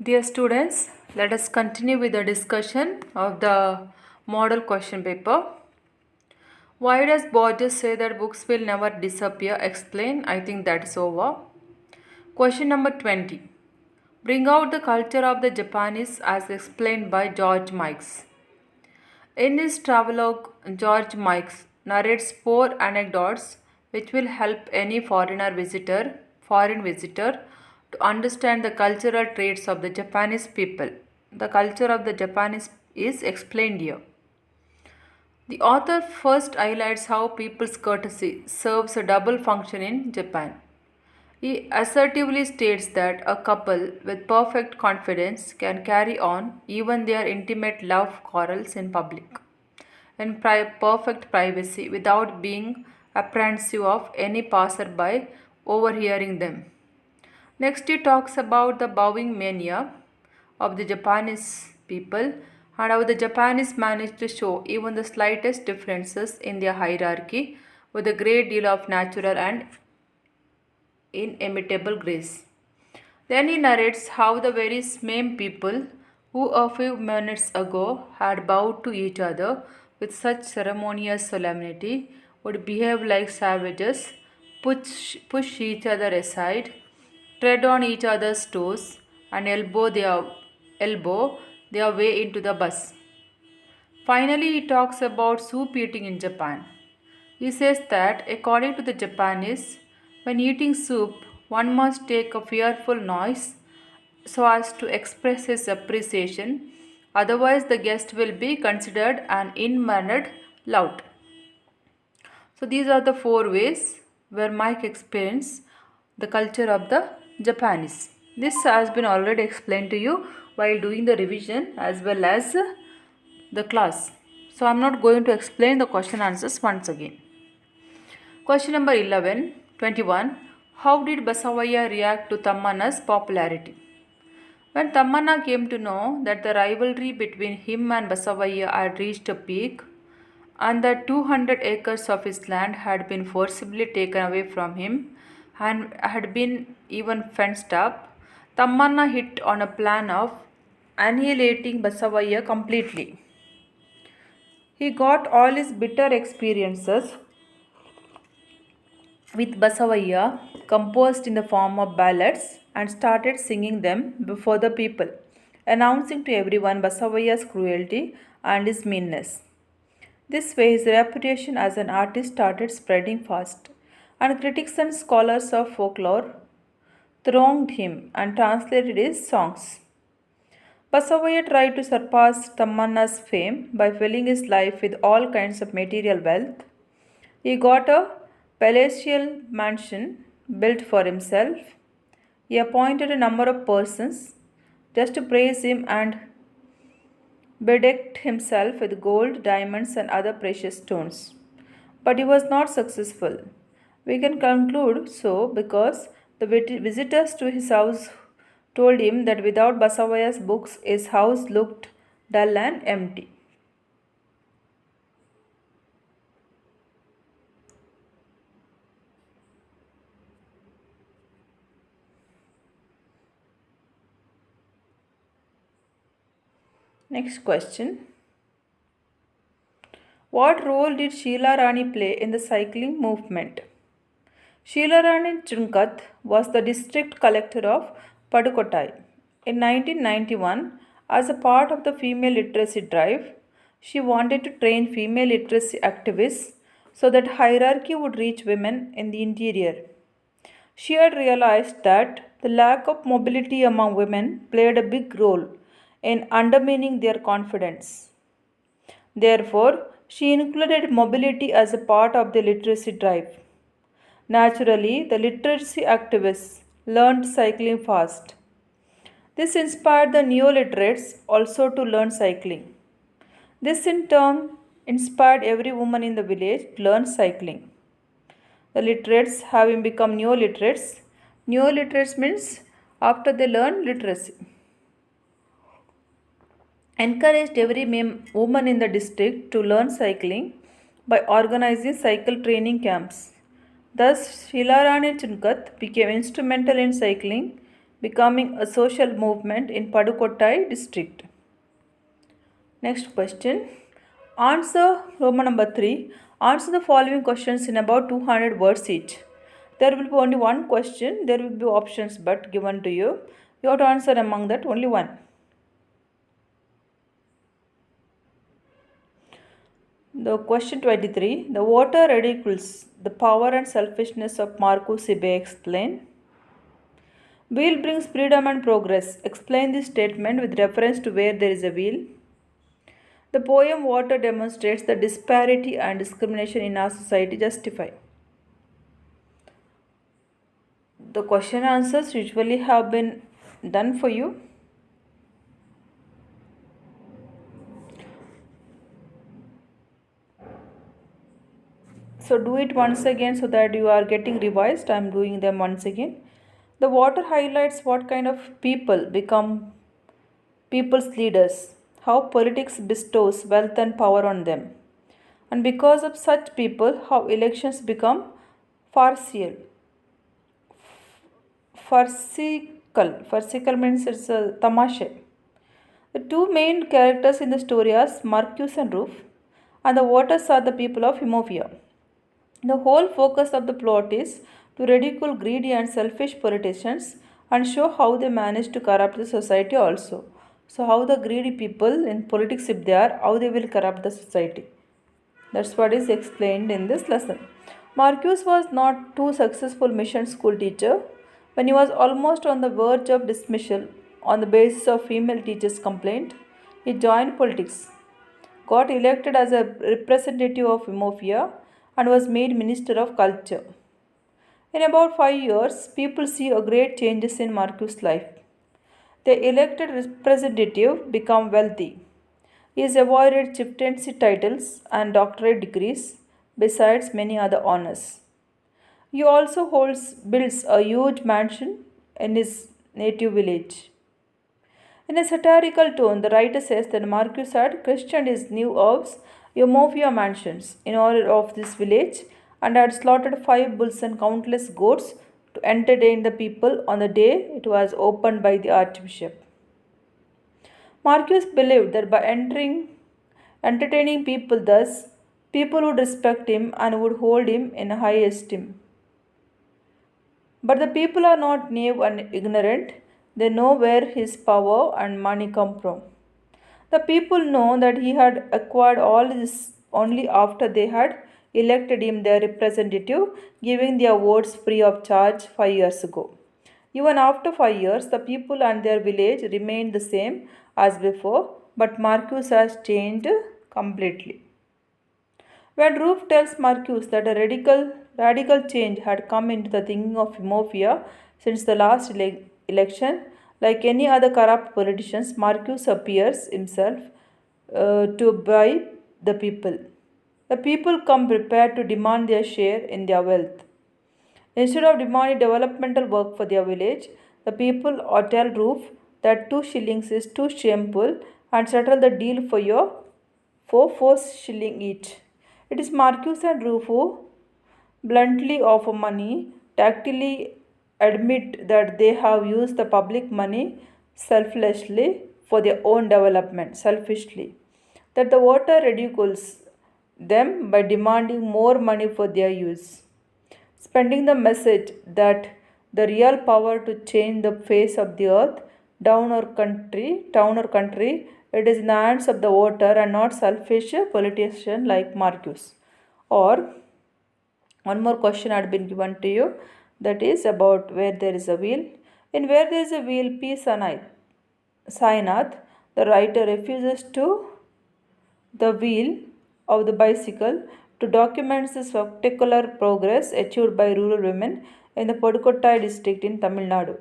Dear students, let us continue with the discussion of the model question paper. Why does Borges say that books will never disappear? Explain. I think that's over. Question number 20. Bring out the culture of the Japanese as explained by George Mikes. In his travelogue, George Mikes narrates 4 anecdotes which will help any foreign visitor to understand the cultural traits of the Japanese people. The culture of the Japanese is explained here. The author first highlights how people's courtesy serves a double function in Japan. He assertively states that a couple with perfect confidence can carry on even their intimate love quarrels in public in perfect privacy without being apprehensive of any passerby overhearing them. Next, he talks about the bowing mania of the Japanese people and how the Japanese manage to show even the slightest differences in their hierarchy with a great deal of natural and inimitable grace. Then he narrates how the very same people who a few minutes ago had bowed to each other with such ceremonious solemnity would behave like savages, push each other aside, tread on each other's toes, and elbow their way into the bus. Finally, he talks about soup eating in Japan. He says that, according to the Japanese, when eating soup, one must take a fearful noise so as to express his appreciation, otherwise, the guest will be considered an in-mannered lout. So, these are the 4 ways where Mike explains the culture of the Japanese. This has been already explained to you while doing the revision as well as the class. So, I am not going to explain the question answers once again. Question number 21. How did Basavaya react to Tammanna's popularity? When Tammanna came to know that the rivalry between him and Basavaya had reached a peak and that 200 acres of his land had been forcibly taken away from him and had been even fenced up, Tammanna hit on a plan of annihilating Basavaya completely. He got all his bitter experiences with Basavaya composed in the form of ballads and started singing them before the people, announcing to everyone Basavaya's cruelty and his meanness. This way, his reputation as an artist started spreading fast, and critics and scholars of folklore thronged him and translated his songs. Basavaya tried to surpass Tammanna's fame by filling his life with all kinds of material wealth. He got a palatial mansion built for himself. He appointed a number of persons just to praise him and bedecked himself with gold, diamonds, and other precious stones. But he was not successful. We can conclude so because the visitors to his house told him that without Basavaya's books, his house looked dull and empty. Next question. What role did Sheila Rani play in the cycling movement? Sheila Rani Chunkat was the district collector of Padukottai. In 1991, as a part of the female literacy drive, she wanted to train female literacy activists so that hierarchy would reach women in the interior. She had realized that the lack of mobility among women played a big role in undermining their confidence. Therefore, she included mobility as a part of the literacy drive. Naturally, the literacy activists learned cycling fast. This inspired the neo-literates also to learn cycling. This in turn inspired every woman in the village to learn cycling. The literates having become neo-literates. Neo-literates means after they learn literacy. Encouraged every woman in the district to learn cycling by organizing cycle training camps. Thus, Sheila Rani Chunkat became instrumental in cycling becoming a social movement in Padukottai district. Next question. Answer Roman number 3. Answer the following questions in about 200 words each. There will be only one question. There will be options but given to you. You have to answer among that only one. The question 23. The water ridicules the power and selfishness of Marcus Sibe. Explain. Wheel brings freedom and progress. Explain this statement with reference to where there is a wheel. The poem Water demonstrates the disparity and discrimination in our society. Justify. The question answers usually have been done for you. So do it once again so that you are getting revised. I am doing them once again. The water highlights what kind of people become people's leaders, how politics bestows wealth and power on them. And because of such people, how elections become farcical. Farcical means it's a tamashe. The two main characters in the story are Marcus and Ruf, and the waters are the people of Himovia. The whole focus of the plot is to ridicule greedy and selfish politicians and show how they manage to corrupt the society also. So, how the greedy people in politics, if they are, how they will corrupt the society. That's what is explained in this lesson. Marcus was not too successful mission school teacher. When he was almost on the verge of dismissal on the basis of female teacher's complaint, he joined politics, got elected as a representative of Imofia, and was made Minister of Culture. In about 5 years, people see a great changes in Marcus' life. The elected representative become wealthy. He has avoided chieftaincy titles and doctorate degrees, besides many other honors. He also builds a huge mansion in his native village. In a satirical tone, the writer says that Marcus had christened his new house Eumofia mansions in honor of this village and had slaughtered 5 bulls and countless goats to entertain the people on the day it was opened by the archbishop. Marcus believed that by entertaining people thus, people would respect him and would hold him in high esteem. But the people are not naive and ignorant. They know where his power and money come from. The people know that he had acquired all this only after they had elected him their representative, giving their votes free of charge 5 years ago. Even after 5 years, the people and their village remained the same as before, but Marcus has changed completely. When Ruth tells Marcus that a radical change had come into the thinking of Imofia since the last election, like any other corrupt politicians, Marcus appears himself to bribe the people. The people come prepared to demand their share in their wealth. Instead of demanding developmental work for their village, the people or tell Roof that 2 shillings is too shameful and settle the deal for 4 shillings each. It is Marcus and Roof who bluntly offer money, tactily admit that they have used the public money selflessly for their own development, selfishly, that the water ridicules them by demanding more money for their use, spreading the message that the real power to change the face of the earth, town or country, it is in the hands of the voter and not selfish politician like Marcus. Or one more question had been given to you, that is about where there is a wheel. In Where There Is a Wheel, P. Sainath, the writer refuses to the wheel of the bicycle to document the spectacular progress achieved by rural women in the Podukottai district in Tamil Nadu.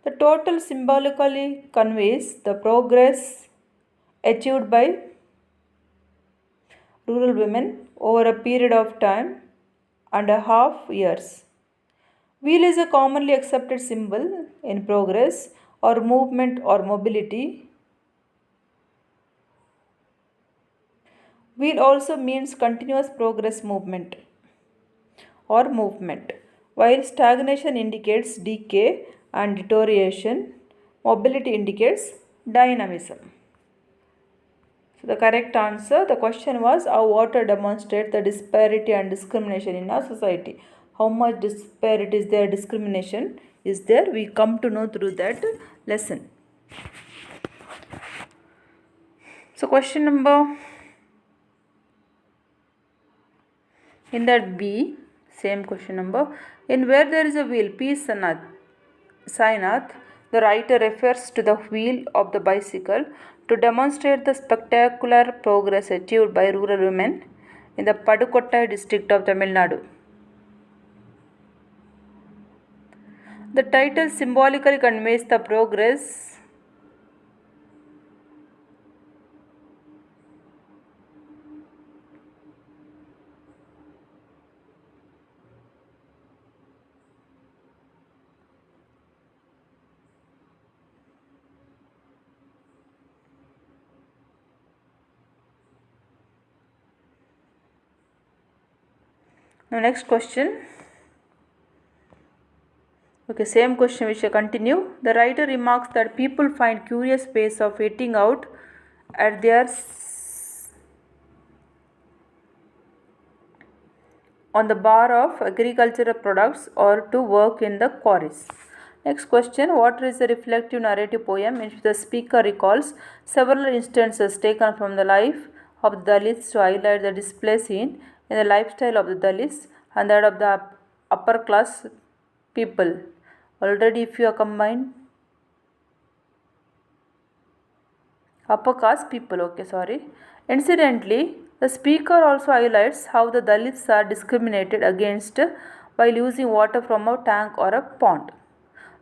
The total symbolically conveys the progress achieved by rural women over a period of time and a half years. Wheel is a commonly accepted symbol in progress or movement or mobility. Wheel also means continuous progress movement or movement. While stagnation indicates decay, and deterioration. Mobility indicates dynamism. So the correct answer, the question was how water demonstrates the disparity and discrimination in our society. How much disparity is there, discrimination is there, we come to know through that lesson. So question number, in that B, same question number, in Where There Is a Wheel, P. Sainath, the writer refers to the wheel of the bicycle to demonstrate the spectacular progress achieved by rural women in the Padukottai district of Tamil Nadu. The title symbolically conveys the progress Now next question. Okay, same question we shall continue. The writer remarks that people find curious ways of eating out at their on the bar of agricultural products or to work in the quarries. Next question. What is a reflective narrative poem in which the speaker recalls several instances taken from the life of the Dalits to highlight the display scene in the lifestyle of the Dalits and that of the upper class people? Already if you are combined upper caste people, okay, sorry. Incidentally, the speaker also highlights how the Dalits are discriminated against while using water from a tank or a pond.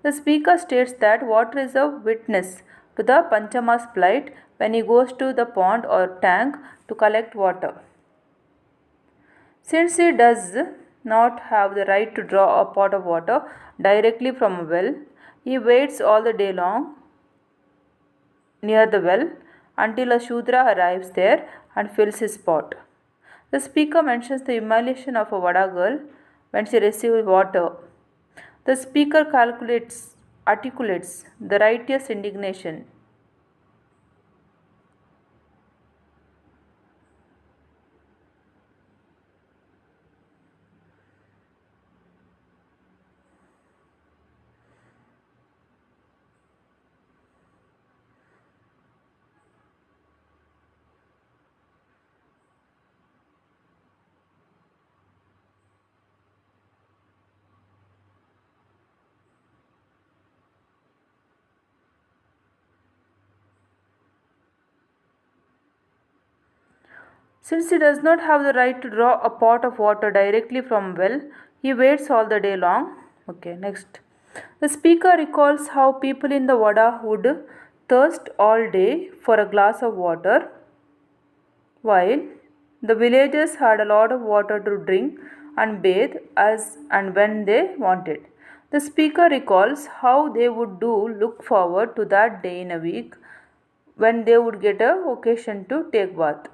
The speaker states that water is a witness to the Panchama's plight when he goes to the pond or tank to collect water. Since he does not have the right to draw a pot of water directly from a well, he waits all the day long near the well until a Shudra arrives there and fills his pot. The speaker mentions the humiliation of a Vada girl when she receives water. The speaker articulates the righteous indignation. Since he does not have the right to draw a pot of water directly from a well, he waits all the day long. Okay, next. The speaker recalls how people in the Vada would thirst all day for a glass of water, while the villagers had a lot of water to drink and bathe as and when they wanted. The speaker recalls how they would look forward to that day in a week when they would get a occasion to take bath.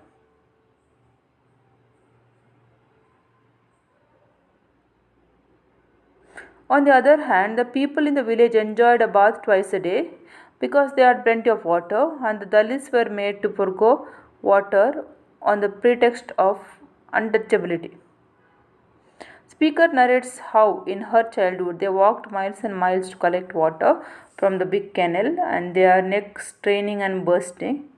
On the other hand, the people in the village enjoyed a bath twice a day because they had plenty of water, and the Dalits were made to forego water on the pretext of untouchability. Speaker narrates how, in her childhood, they walked miles and miles to collect water from the big canal and their necks straining and bursting.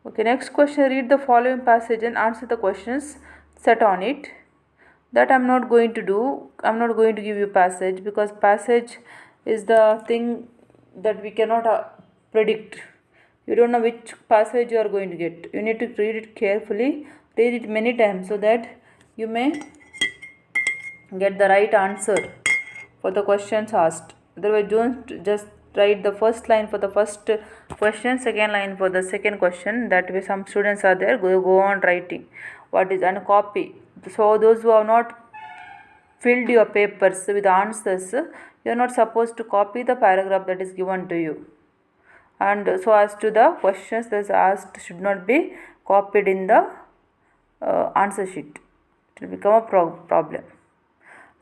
Okay, next question. Read the following passage and answer the questions set on it. That I'm not going to do. I'm not going to give you passage because passage is the thing that we cannot predict. You don't know which passage you are going to get. You need to read it carefully, read it many times so that you may get the right answer for the questions asked. Otherwise, don't just write the first line for the first question, second line for the second question. That way, some students are there, go on writing what is and copy. So, those who have not filled your papers with answers, you are not supposed to copy the paragraph that is given to you. And so as to the questions that is asked should not be copied in the answer sheet. It will become a problem.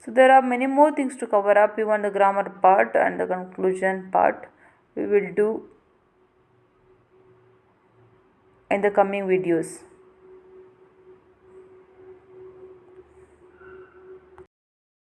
So there are many more things to cover up, even the grammar part and the conclusion part we will do in the coming videos.